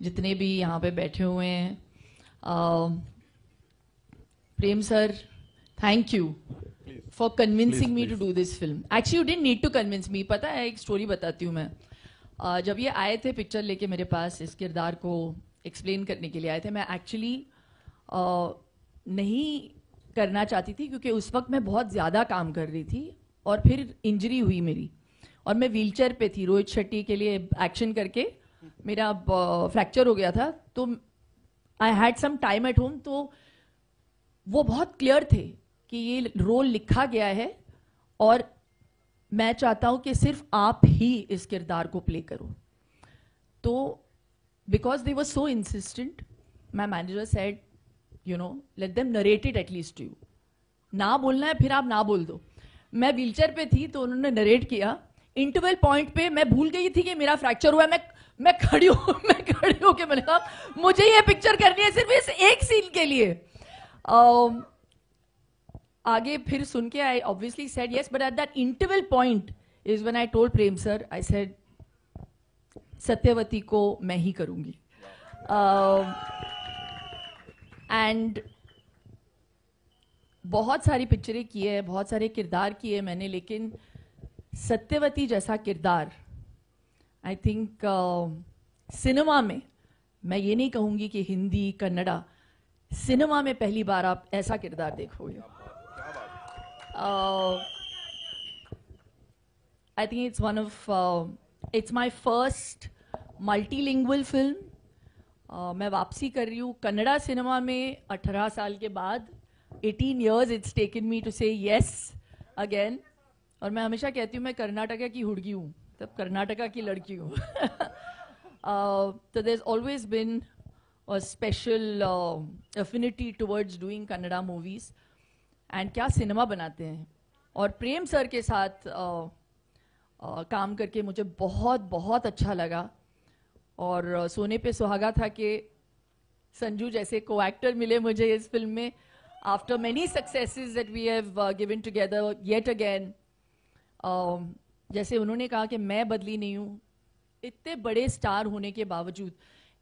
जितने भी यहाँ पे बैठे हुए हैं, Prem sir, thank you for convincing me to do this film. Actually you didn't need to convince me. पता है, एक स्टोरी बताती हूँ मैं. जब ये आए थे पिक्चर लेके मेरे पास, इस किरदार को एक्सप्लेन करने के लिए आए थे, मैं एक्चुअली नहीं करना चाहती थी क्योंकि उस वक्त मैं बहुत ज़्यादा काम कर रही थी और फिर इंजरी हुई मेरी और मैं व्हीलचेयर पे थी. रोहित शेट्टी के लिए एक्शन करके मेरा फ्रैक्चर हो गया था, तो I had some time at home. तो वो बहुत क्लियर थे कि ये रोल लिखा गया है और मैं चाहता हूं कि सिर्फ आप ही इस किरदार को प्ले करो. तो because they were so insistent, my manager said, you know, let them narrate it at least to you. ना बोलना है फिर आप ना बोल दो. मैं व्हीलचेयर पे थी तो उन्होंने नरेट किया. इंटरवल पॉइंट पे मैं भूल गई थी कि मेरा फ्रैक्चर हुआ है. मैं खड़ी हूं कि मैंने कहा मुझे ये पिक्चर करनी है सिर्फ इस एक सीन के लिए. आगे फिर सुन के I obviously said yes, but at that interval point is when I told Prem sir, I said Satyavati को मैं ही करूंगी. एंड बहुत सारी पिक्चरें की है, बहुत सारे किरदार किए मैंने, लेकिन सत्यवती जैसा किरदार आई थिंक सिनेमा में, मैं ये नहीं कहूंगी कि हिंदी कन्नड़ा, सिनेमा में पहली बार आप ऐसा किरदार देखोगे. I think it's one of it's my first multilingual film. मैं वापसी कर रही हूँ कन्नड़ा सिनेमा में 18 साल के बाद. 18 years it's taken me to say yes again. और मैं हमेशा कहती हूँ मैं कर्नाटका की हुड़गी हूँ, तब कर्नाटका की लड़की हूँ. So there's always been a special affinity towards doing Kannada movies. And क्या सिनेमा बनाते हैं. और प्रेम सर के साथ काम करके मुझे बहुत बहुत अच्छा लगा. और सोने पे सुहागा था कि संजू जैसे को एक्टर मिले मुझे इस फिल्म में. After many successes that we have given together yet again, जैसे उन्होंने कहा कि मैं बदली नहीं हूँ, इतने बड़े स्टार होने के बावजूद.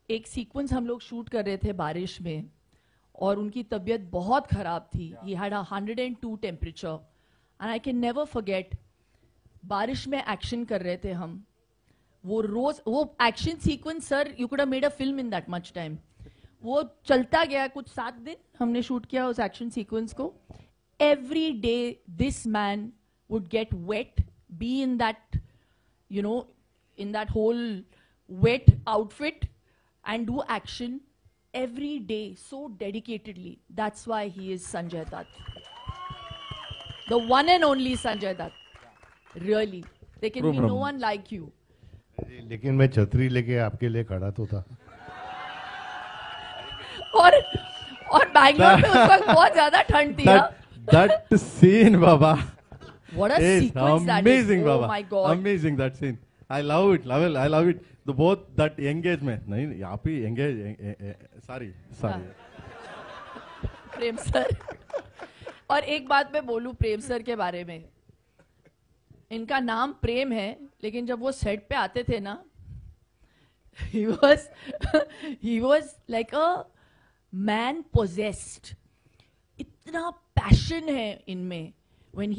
एक सीक्वेंस हम लोग शूट कर रहे थे बारिश में और उनकी तबीयत बहुत ख़राब थी. He had 102 temperature and I can never forget. बारिश में एक्शन कर रहे थे हम. वो action sequence, sir, you could have made a film in that much time. वो चलता गया, कुछ 7 दिन हमने शूट किया उस एक्शन सीक्वेंस को. Every day this man would get wet, be in that, you know, in that whole wet outfit and do action every day so dedicatedly. That's why he is Sanjay Dutt, the one and only Sanjay Dutt. Really, there can be no one like you. लेकिन मैं छतरी लेके आपके लिए खड़ा तो था. और बैंगलोर में उस वक्त बहुत ज्यादा ठंड थी. That scene, Baba. What a sequence that is. Amazing, Baba. Oh my God. Amazing that scene. I love it. I love it. The both that engagement. नहीं, यहाँ पे engage. Sorry. प्रेम सर. और एक बात मैं बोलूं प्रेम सर के बारे में. इनका नाम प्रेम है, लेकिन जब वो सेट पे आते थे ना, he was like a man possessed. इतना पैशन है इनमें when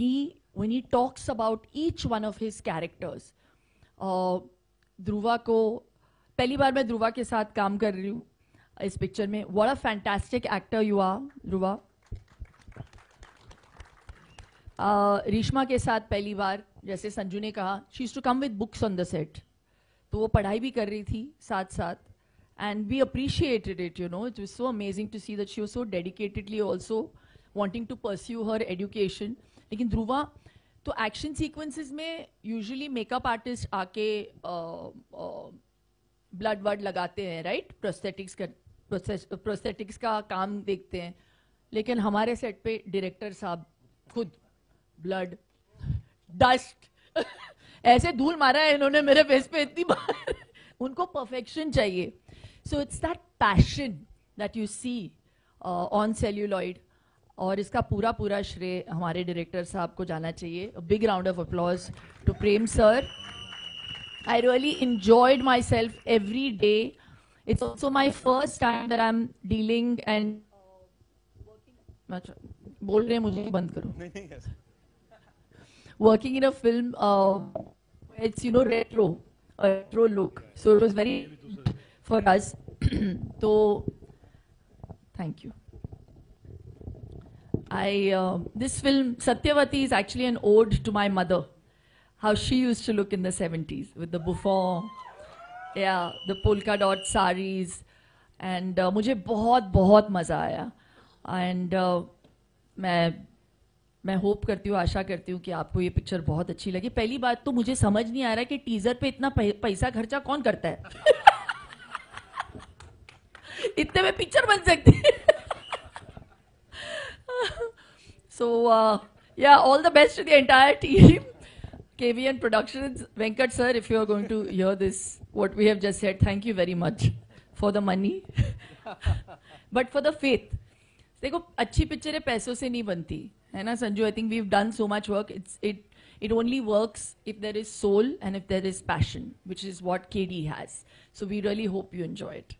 he talks about each one of his characters. Dhruva को पहली बार मैं ध्रुवा के साथ काम कर रही हूँ इस पिक्चर में. What a fantastic actor you are, Dhruva. रीश्मा के साथ पहली बार, जैसे संजू ने कहा, she used to come with books on the set. तो वो पढ़ाई भी कर रही थी साथ साथ. And we appreciated it, you know. It was so amazing to see that she was so dedicatedly also wanting to pursue her education. लेकिन ध्रुवा तो एक्शन सीक्वेंसेस में यूजुअली मेकअप आर्टिस्ट आके ब्लड वर्ड लगाते हैं, राइट? प्रोस्थेटिक्स का काम देखते हैं. लेकिन हमारे सेट पे डायरेक्टर साहब खुद ब्लड, डस्ट ऐसे धूल मारा है इन्होंने मेरे फेस पे इतनी बार. उनको परफेक्शन चाहिए. So it's that passion that you see on celluloid. और इसका पूरा श्रेय हमारे डायरेक्टर साहब को जाना चाहिए. Big round of applause to Prem sir. I really enjoyed myself every day. It's also my first time that I'm dealing and अच्छा, बोल रहे हैं मुझे बंद करो. Working in a film, it's a retro look. So it was very for us. So thank you. This film Satyavati is actually an ode to my mother, how she used to look in the 70s with the bouffant, yeah, the polka dot saris, and मुझे बहुत मजा आया. And मैं hope करती हूँ, आशा करती हूँ कि आपको ये पिक्चर बहुत अच्छी लगी. पहली बात तो मुझे समझ नहीं आ रहा है कि टीजर पे इतना पैसा खर्चा कौन करता है. इतने में पिक्चर बन सकती है. So yeah, all the best to the entire team, KVN Productions. Venkat sir, if you are going to hear this, what we have just said, thank you very much for the money, but for the faith. देखो अच्छी पिक्चरें पैसों से नहीं बनती है ना Sanju. I think we've done so much work. It only works if there is soul and if there is passion, which is what KD has. So we really hope you enjoy it.